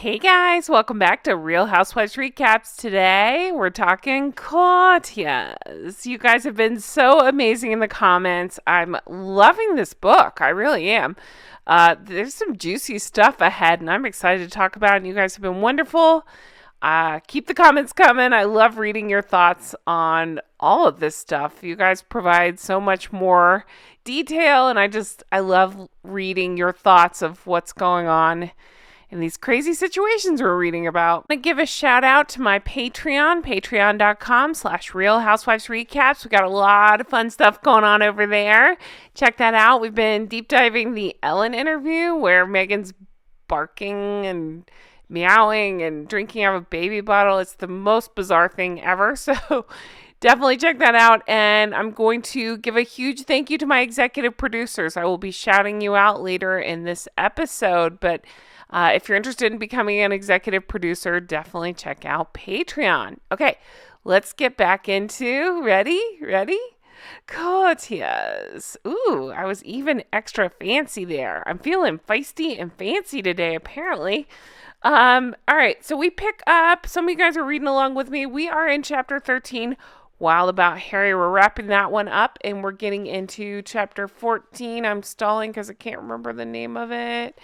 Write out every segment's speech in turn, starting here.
Hey guys, welcome back to Real Housewives Recaps. Today we're talking Courtiers. You guys have been so amazing in the comments. I'm loving this book. I really am. There's some juicy stuff ahead and I'm excited to talk about it. And you guys have been wonderful. Keep the comments coming. I love reading your thoughts on all of this stuff. You guys provide so much more detail and I love reading your thoughts of what's going on in these crazy situations we're reading about. I'm going to give a shout out to my Patreon, patreon.com/Real Housewives Recaps. We got a lot of fun stuff going on over there. Check that out. We've been deep diving the Ellen interview where Meghan's barking and meowing and drinking out of a baby bottle. It's the most bizarre thing ever. So definitely check that out. And I'm going to give a huge thank you to my executive producers. I will be shouting you out later in this episode. But if you're interested in becoming an executive producer, definitely check out Patreon. Okay, let's get back into, ready? Courtiers. Ooh, I was even extra fancy there. I'm feeling feisty and fancy today, apparently. All right, so we pick up, some of you guys are reading along with me. We are in chapter 13, Wild About Harry. We're wrapping that one up, and we're getting into chapter 14. I'm stalling because I can't remember the name of it.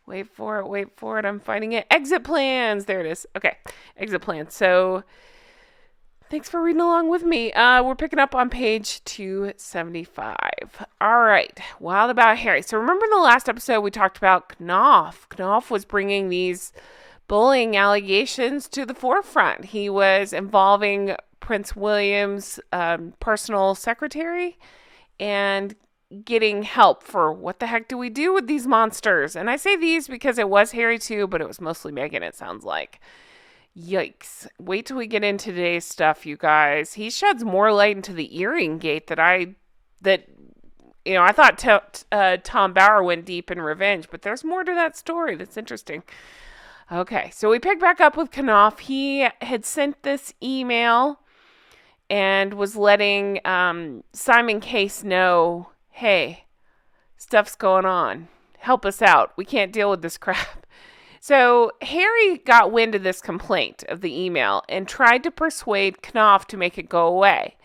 Wait for it. I'm finding it. Exit plans. There it is. Okay, exit plans. So thanks for reading along with me. We're picking up on page 275. All right, Wild About Harry. So remember in the last episode we talked about Knopf. Knopf was bringing these bullying allegations to the forefront. He was involving Prince William's personal secretary and getting help for what the heck do we do with these monsters? And I say these because it was Harry too, but it was mostly Meghan, it sounds like. Yikes. Wait till we get into today's stuff, you guys. He sheds more light into the earring gate I thought Tom Bauer went deep in revenge, but there's more to that story that's interesting. Okay, so we pick back up with Knopf. He had sent this email and was letting Simon Case know, hey, stuff's going on. Help us out. We can't deal with this crap. So Harry got wind of this complaint of the email and tried to persuade Knopf to make it go away.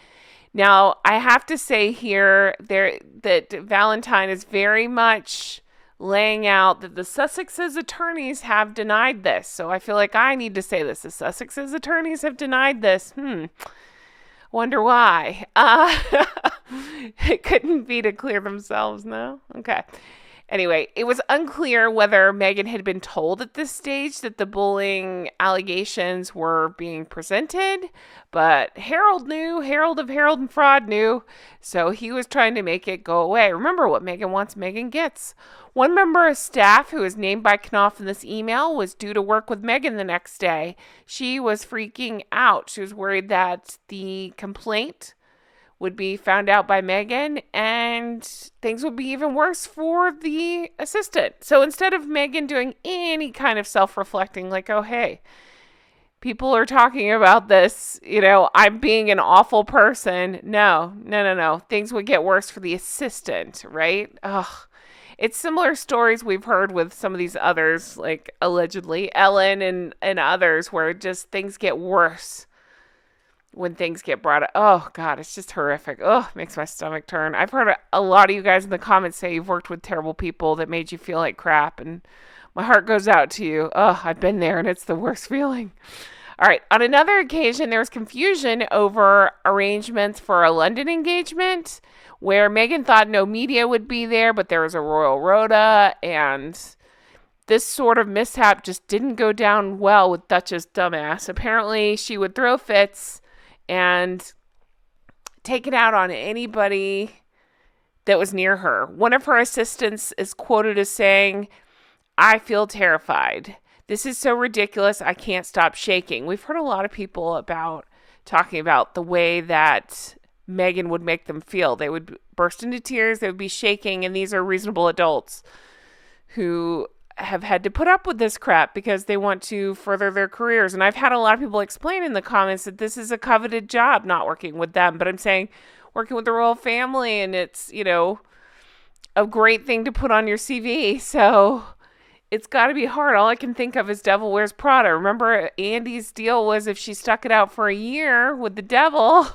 Now, I have to say here that Valentine is very much laying out that the Sussex's attorneys have denied this. So I feel like I need to say this. The Sussex's attorneys have denied this. Wonder why. It couldn't be to clear themselves, no? Okay. Anyway, it was unclear whether Meghan had been told at this stage that the bullying allegations were being presented, but Harold knew, Harold of Harold and Fraud knew, so he was trying to make it go away. Remember, what Meghan wants, Meghan gets. One member of staff who was named by Knopf in this email was due to work with Meghan the next day. She was freaking out. She was worried that the complaint would be found out by Meghan and things would be even worse for the assistant. So instead of Meghan doing any kind of self-reflecting, like, oh, hey, people are talking about this, I'm being an awful person. No. Things would get worse for the assistant, right? Ugh. It's similar stories we've heard with some of these others, like allegedly Ellen and others, where just things get worse when things get brought up. Oh, God, it's just horrific. Oh, makes my stomach turn. I've heard a lot of you guys in the comments say you've worked with terrible people that made you feel like crap, and my heart goes out to you. Oh, I've been there, and it's the worst feeling. All right, on another occasion, there was confusion over arrangements for a London engagement where Meghan thought no media would be there, but there was a royal rota, and this sort of mishap just didn't go down well with Duchess Dumbass. Apparently, she would throw fits and take it out on anybody that was near her. One of her assistants is quoted as saying, I feel terrified. This is so ridiculous, I can't stop shaking. We've heard a lot of people talking about the way that Meghan would make them feel. They would burst into tears, they would be shaking, and these are reasonable adults who have had to put up with this crap because they want to further their careers. And I've had a lot of people explain in the comments that this is a coveted job, not working with them. But I'm saying working with the royal family, and it's, a great thing to put on your CV. So it's got to be hard. All I can think of is Devil Wears Prada. Remember, Andy's deal was if she stuck it out for a year with the devil,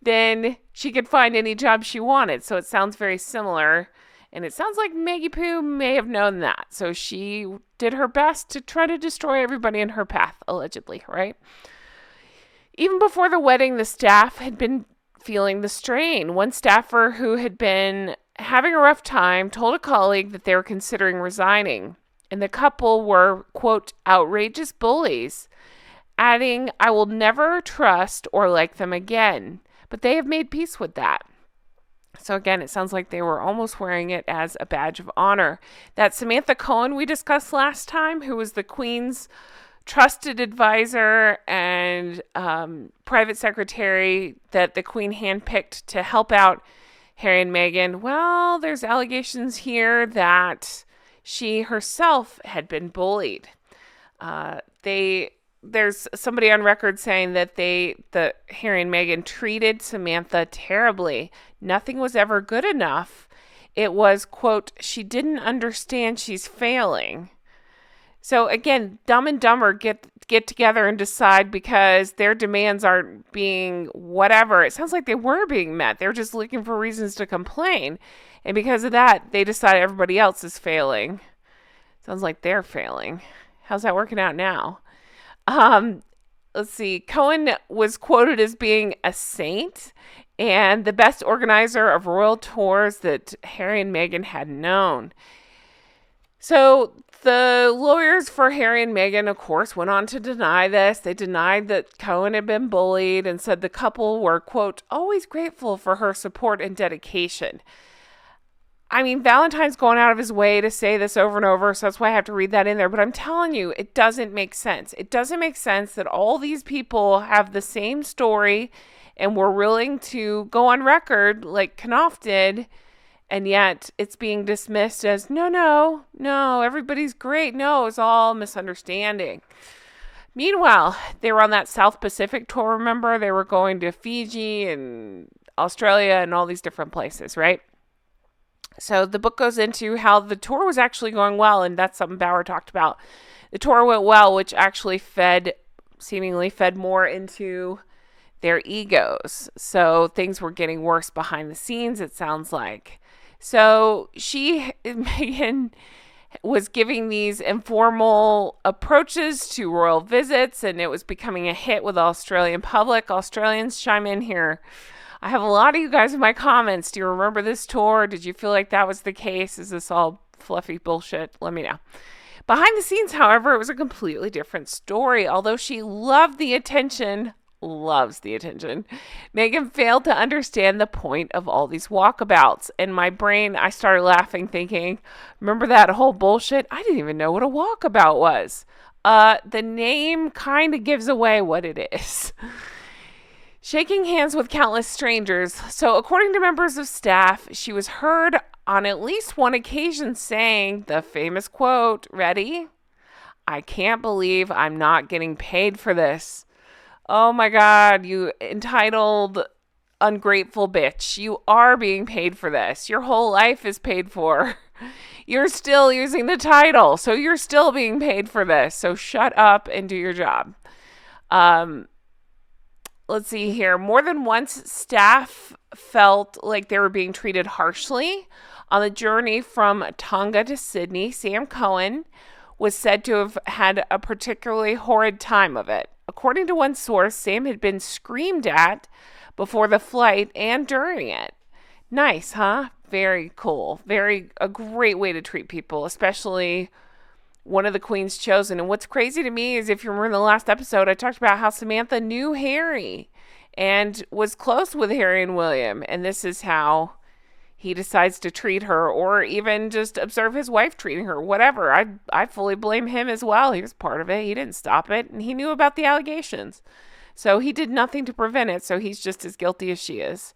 then she could find any job she wanted. So it sounds very similar. And it sounds like Maggie Poo may have known that. So she did her best to try to destroy everybody in her path, allegedly, right? Even before the wedding, the staff had been feeling the strain. One staffer who had been having a rough time told a colleague that they were considering resigning. And the couple were, quote, outrageous bullies, adding, I will never trust or like them again. But they have made peace with that. So again, it sounds like they were almost wearing it as a badge of honor. That Samantha Cohen we discussed last time, who was the Queen's trusted advisor and private secretary that the Queen handpicked to help out Harry and Meghan, well, there's allegations here that she herself had been bullied. There's somebody on record saying that the Harry and Meghan treated Samantha terribly. Nothing was ever good enough. It was, quote, she didn't understand she's failing. So again, Dumb and Dumber get together and decide because their demands aren't being whatever. It sounds like they were being met. They're just looking for reasons to complain. And because of that, they decide everybody else is failing. Sounds like they're failing. How's that working out now? Let's see. Cohen was quoted as being a saint and the best organizer of royal tours that Harry and Meghan had known. So the lawyers for Harry and Meghan, of course, went on to deny this. They denied that Cohen had been bullied and said the couple were, quote, always grateful for her support and dedication. I mean, Valentine's going out of his way to say this over and over, so that's why I have to read that in there. But I'm telling you, it doesn't make sense. It doesn't make sense that all these people have the same story and were willing to go on record like Knopf did, and yet it's being dismissed as, no, everybody's great. No, it's all misunderstanding. Meanwhile, they were on that South Pacific tour, remember? They were going to Fiji and Australia and all these different places, right? So the book goes into how the tour was actually going well, and that's something Bauer talked about. The tour went well, which actually seemingly fed more into their egos. So things were getting worse behind the scenes, it sounds like. So Meghan, was giving these informal approaches to royal visits, and it was becoming a hit with the Australian public. Australians, chime in here. I have a lot of you guys in my comments. Do you remember this tour? Did you feel like that was the case? Is this all fluffy bullshit? Let me know. Behind the scenes, however, it was a completely different story. Although she loves the attention, Meghan failed to understand the point of all these walkabouts. In my brain, I started laughing, thinking, remember that whole bullshit? I didn't even know what a walkabout was. The name kind of gives away what it is. Shaking hands with countless strangers. So according to members of staff, she was heard on at least one occasion saying the famous quote, ready? I can't believe I'm not getting paid for this. Oh my God, you entitled, ungrateful bitch. You are being paid for this. Your whole life is paid for. You're still using the title, so you're still being paid for this. So shut up and do your job. Let's see here. More than once, staff felt like they were being treated harshly. On the journey from Tonga to Sydney, Sam Cohen was said to have had a particularly horrid time of it. According to one source, Sam had been screamed at before the flight and during it. Nice, huh? Very cool. A great way to treat people, especially one of the Queen's chosen. And what's crazy to me is if you remember in the last episode, I talked about how Samantha knew Harry and was close with Harry and William. And this is how he decides to treat her, or even just observe his wife treating her, whatever. I fully blame him as well. He was part of it. He didn't stop it. And he knew about the allegations. So he did nothing to prevent it. So he's just as guilty as she is.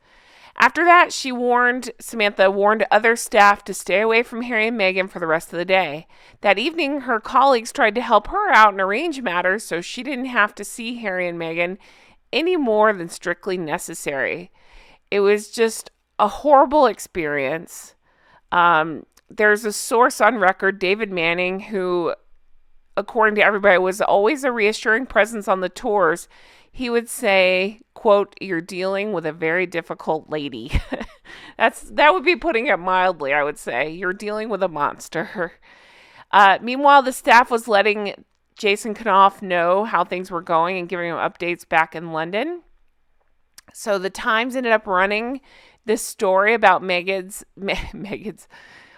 After that, Samantha warned other staff to stay away from Harry and Meghan for the rest of the day. That evening, her colleagues tried to help her out and arrange matters so she didn't have to see Harry and Meghan any more than strictly necessary. It was just a horrible experience. there's a source on record, David Manning, who, according to everybody, was always a reassuring presence on the tours. He would say, quote, "You're dealing with a very difficult lady." That would be putting it mildly, I would say. You're dealing with a monster. Meanwhile, the staff was letting Jason Knopf know how things were going and giving him updates back in London. So the Times ended up running this story about Meghan's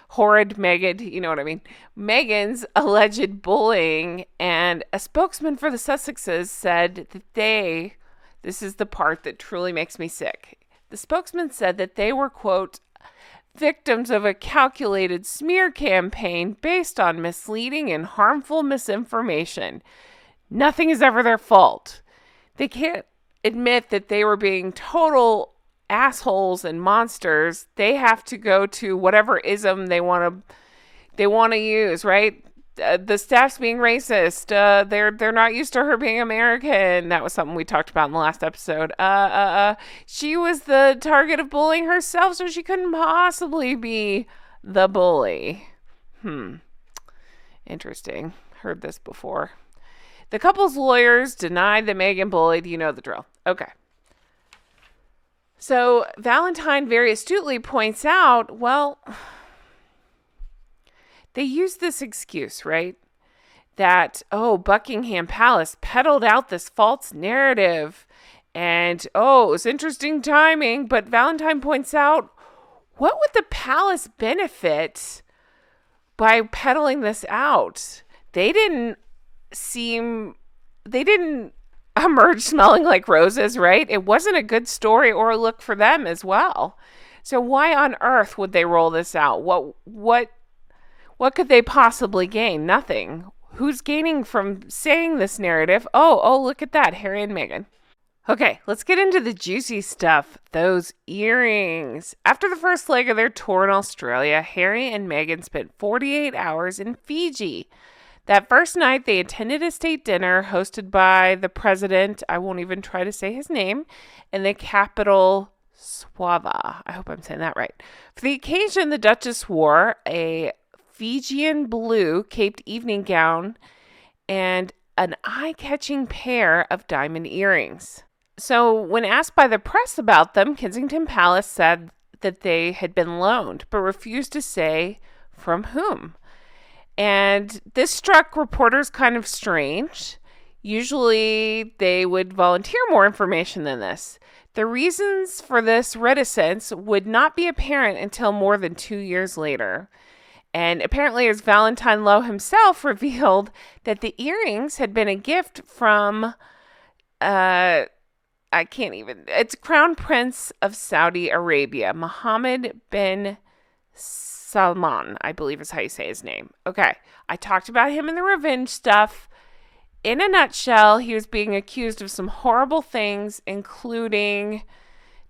horrid Meghan, you know what I mean, Meghan's alleged bullying, and a spokesman for the Sussexes said that this is the part that truly makes me sick. The spokesman said that they were, quote, victims of a calculated smear campaign based on misleading and harmful misinformation. Nothing is ever their fault. They can't admit that they were being total assholes and monsters. They have to go to whatever ism they want to use, right? The staff's being racist. They're not used to her being American. That was something we talked about in the last episode. She was the target of bullying herself, so she couldn't possibly be the bully. Interesting. Heard this before. The couple's lawyers denied that Meghan bullied. You know the drill. Okay. So Valentine very astutely points out, well, they used this excuse, right? That, Buckingham Palace peddled out this false narrative and, it was interesting timing. But Valentine points out, what would the palace benefit by peddling this out? They didn't emerge smelling like roses, right? It wasn't a good story or a look for them as well. So why on earth would they roll this out? What could they possibly gain? Nothing. Who's gaining from saying this narrative? Oh, look at that, Harry and Meghan. Okay, let's get into the juicy stuff. Those earrings. After the first leg of their tour in Australia, Harry and Meghan spent 48 hours in Fiji. That first night, they attended a state dinner hosted by the president, I won't even try to say his name, in the capital, Suava. I hope I'm saying that right. For the occasion, the Duchess wore a Fijian blue caped evening gown and an eye-catching pair of diamond earrings. So when asked by the press about them, Kensington Palace said that they had been loaned, but refused to say from whom. And this struck reporters kind of strange. Usually they would volunteer more information than this. The reasons for this reticence would not be apparent until more than 2 years later. And apparently, as Valentine Low himself revealed, that the earrings had been a gift from, it's Crown Prince of Saudi Arabia, Mohammed bin Salman, I believe is how you say his name. Okay, I talked about him in the revenge stuff. In a nutshell, he was being accused of some horrible things, including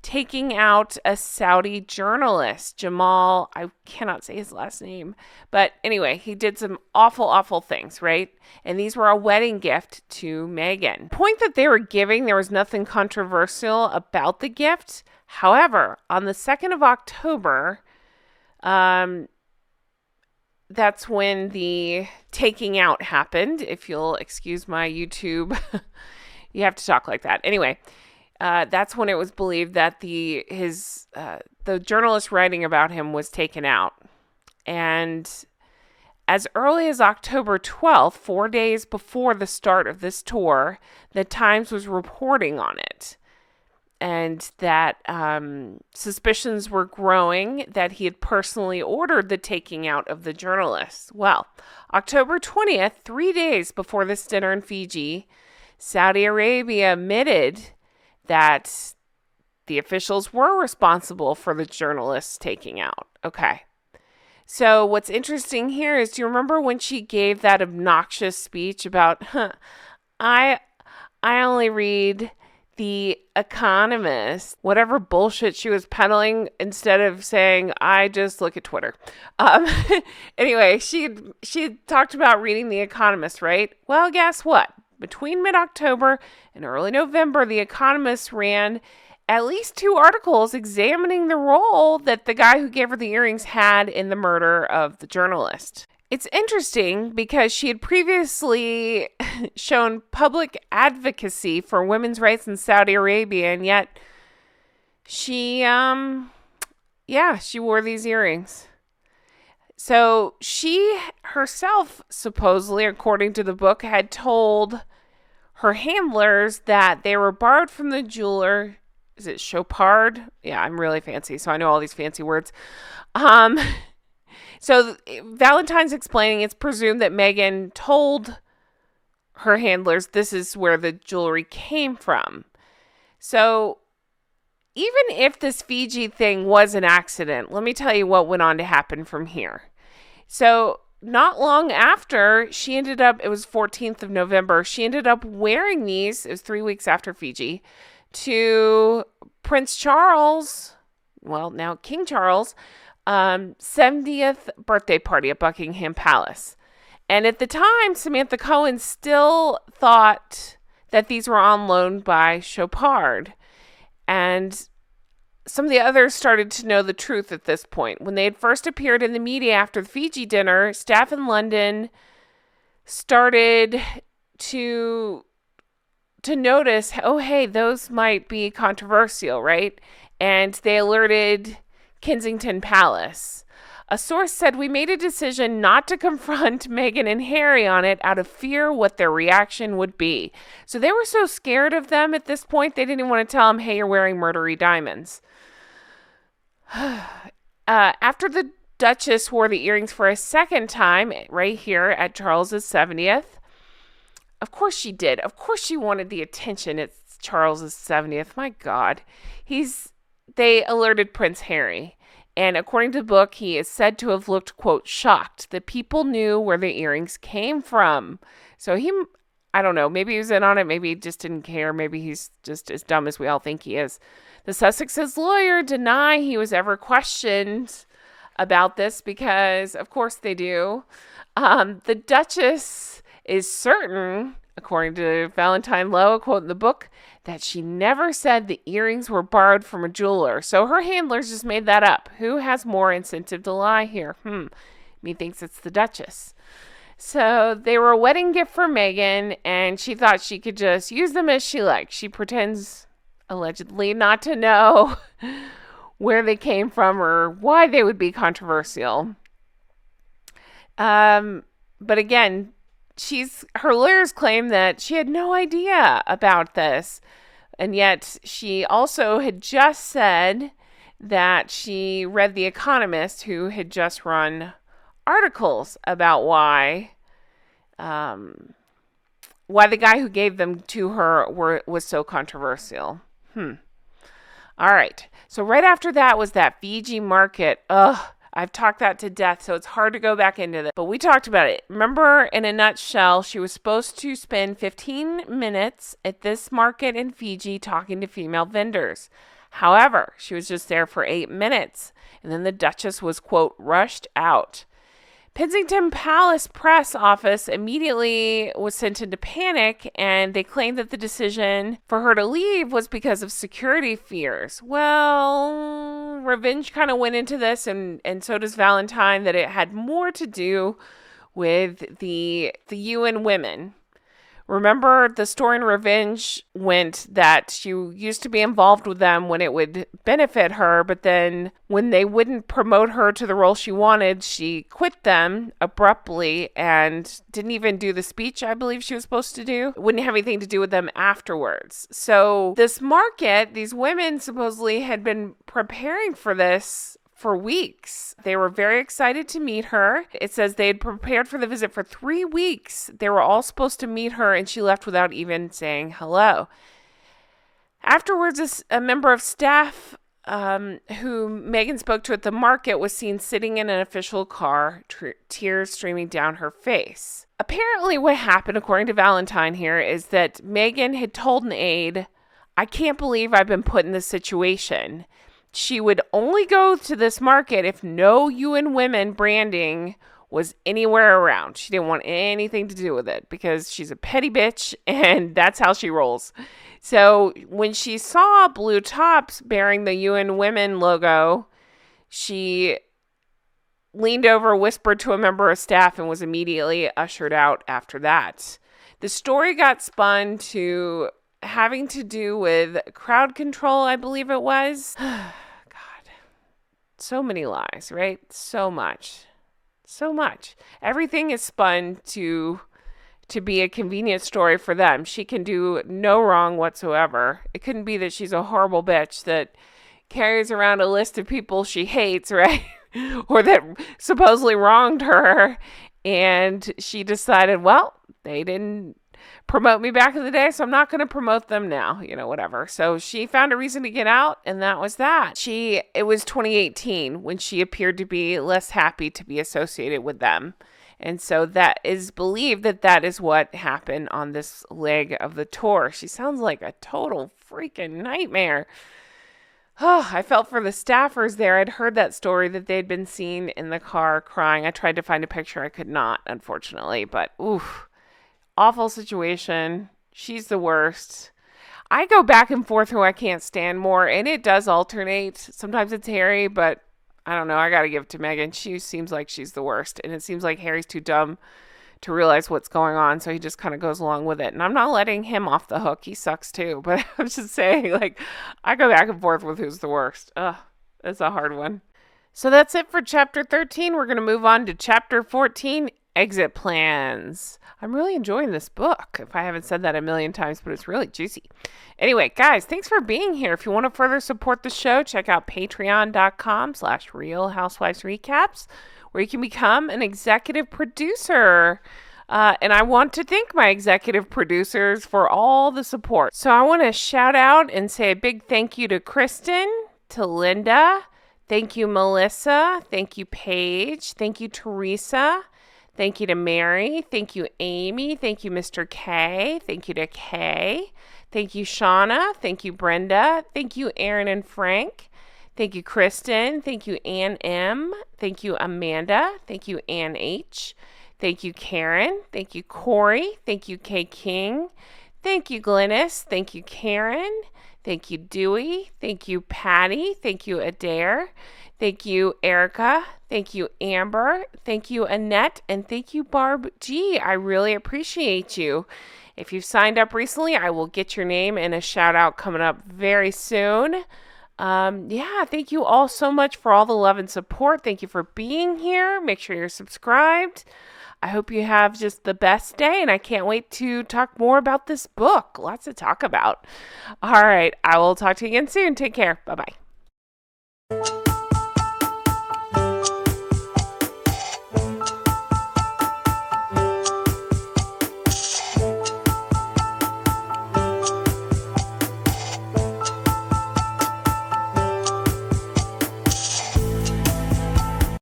taking out a Saudi journalist, Jamal, I cannot say his last name. But anyway, he did some awful, awful things, right? And these were a wedding gift to Meghan. The point that they were giving, there was nothing controversial about the gift. However, on the 2nd of October, that's when the taking out happened. If you'll excuse my YouTube, you have to talk like that. Anyway, that's when it was believed that the journalist writing about him was taken out. And as early as October 12th, 4 days before the start of this tour, the Times was reporting on it. And that suspicions were growing that he had personally ordered the taking out of the journalists. Well, October 20th, 3 days before this dinner in Fiji, Saudi Arabia admitted that the officials were responsible for the journalists taking out. Okay. So what's interesting here is, do you remember when she gave that obnoxious speech about, I only read The Economist, whatever bullshit she was peddling, instead of saying, I just look at Twitter. Anyway, she talked about reading The Economist, right? Well, guess what? Between mid-October and early November, The Economist ran at least 2 articles examining the role that the guy who gave her the earrings had in the murder of the journalist. It's interesting because she had previously shown public advocacy for women's rights in Saudi Arabia, and yet she wore these earrings. So she herself, supposedly, according to the book, had told her handlers that they were borrowed from the jeweler. Is it Chopard? Yeah, I'm really fancy, so I know all these fancy words. So Valentine's explaining it's presumed that Meghan told her handlers this is where the jewelry came from. So even if this Fiji thing was an accident, let me tell you what went on to happen from here. So not long after, she ended up, it was 14th of November, she ended up wearing these, it was 3 weeks after Fiji, to Prince Charles, well, now King Charles, 70th birthday party at Buckingham Palace. And at the time, Samantha Cohen still thought that these were on loan by Chopard. And some of the others started to know the truth at this point. When they had first appeared in the media after the Fiji dinner, staff in London started to notice, oh, hey, those might be controversial, right? And they alerted Kensington Palace. A source said, we made a decision not to confront Meghan and Harry on it out of fear what their reaction would be. So they were so scared of them at this point, they didn't even want to tell them, hey, you're wearing murdery diamonds. After the Duchess wore the earrings for a second time, right here at Charles's 70th, of course she did. Of course she wanted the attention at Charles's 70th. My God. They alerted Prince Harry. And according to the book, he is said to have looked, quote, shocked that people knew where the earrings came from. So I don't know, maybe he was in on it. Maybe he just didn't care. Maybe he's just as dumb as we all think he is. The Sussex's lawyer deny he was ever questioned about this because, of course, they do. The Duchess is certain, according to Valentine Low, a quote in the book, that she never said the earrings were borrowed from a jeweler. So her handlers just made that up. Who has more incentive to lie here? Methinks it's the Duchess. So they were a wedding gift for Meghan, and she thought she could just use them as she liked. She pretends, allegedly, not to know where they came from or why they would be controversial. But again, her lawyers claim that she had no idea about this. And yet she also had just said that she read The Economist, who had just run articles about why the guy who gave them to her was so controversial. All right. So right after that was that Fiji market. I've talked that to death, so it's hard to go back into that. But we talked about it. Remember, in a nutshell, she was supposed to spend 15 minutes at this market in Fiji talking to female vendors. However, she was just there for 8 minutes, and then the Duchess was, quote, rushed out. Kensington Palace press office immediately was sent into panic, and they claimed that the decision for her to leave was because of security fears. Well, Revenge kind of went into this, and so does Valentine, that it had more to do with the UN women. Remember, the story in Revenge went that she used to be involved with them when it would benefit her, but then when they wouldn't promote her to the role she wanted, she quit them abruptly and didn't even do the speech I believe she was supposed to do. It wouldn't have anything to do with them afterwards. So this market, these women supposedly had been preparing for this for weeks. They were very excited to meet her. It says they had prepared for the visit for 3 weeks. They were all supposed to meet her, and she left without even saying hello. Afterwards, a member of staff who Meghan spoke to at the market was seen sitting in an official car, tears streaming down her face. Apparently what happened, according to Valentine here, is that Meghan had told an aide, I can't believe I've been put in this situation. She would only go to this market if no UN Women branding was anywhere around. She didn't want anything to do with it because she's a petty bitch and that's how she rolls. So when she saw blue tops bearing the UN Women logo, she leaned over, whispered to a member of staff, and was immediately ushered out after that. The story got spun to having to do with crowd control, I believe it was. God, so many lies, right? So much. Everything is spun to be a convenient story for them. She can do no wrong whatsoever. It couldn't be that she's a horrible bitch that carries around a list of people she hates, right? Or that supposedly wronged her. And she decided, well, they didn't promote me back in the day, so I'm not going to promote them now, whatever. So she found a reason to get out, and that was that. It was 2018 when she appeared to be less happy to be associated with them. And so that is believed that is what happened on this leg of the tour. She sounds like a total freaking nightmare. Oh, I felt for the staffers there. I'd heard that story that they'd been seen in the car crying. I tried to find a picture. I could not, unfortunately. But, oof, awful situation. She's the worst. I go back and forth who I can't stand more, and it does alternate. Sometimes it's Harry, but I don't know. I got to give it to Meghan. She seems like she's the worst, and it seems like Harry's too dumb to realize what's going on, so he just kind of goes along with it. And I'm not letting him off the hook. He sucks too. But I'm just saying, I go back and forth with who's the worst. Ugh, it's a hard one. So that's it for Chapter 13. We're going to move on to Chapter 14, Exit Plans. I'm really enjoying this book, if I haven't said that a million times, but it's really juicy. Anyway, guys, thanks for being here. If you want to further support the show, check out patreon.com/Real Housewives Recaps, where you can become an executive producer. And I want to thank my executive producers for all the support. So I want to shout out and say a big thank you to Kristen, to Linda, thank you, Melissa, thank you, Paige, thank you, Teresa, thank you to Mary, thank you, Amy, thank you, Mr. K, thank you to Kay, thank you, Shauna, thank you, Brenda, thank you, Aaron and Frank, thank you, Kristen. Thank you, Ann M. Thank you, Amanda. Thank you, Ann H. Thank you, Karen. Thank you, Corey. Thank you, Kay King. Thank you, Glynis. Thank you, Karen. Thank you, Dewey. Thank you, Patty. Thank you, Adair. Thank you, Erica. Thank you, Amber. Thank you, Annette. And thank you, Barb G. I really appreciate you. If you've signed up recently, I will get your name and a shout out coming up very soon. Thank you all so much for all the love and support. Thank you for being here. Make sure you're subscribed. I hope you have just the best day, and I can't wait to talk more about this book. Lots to talk about. All right, I will talk to you again soon. Take care. Bye-bye.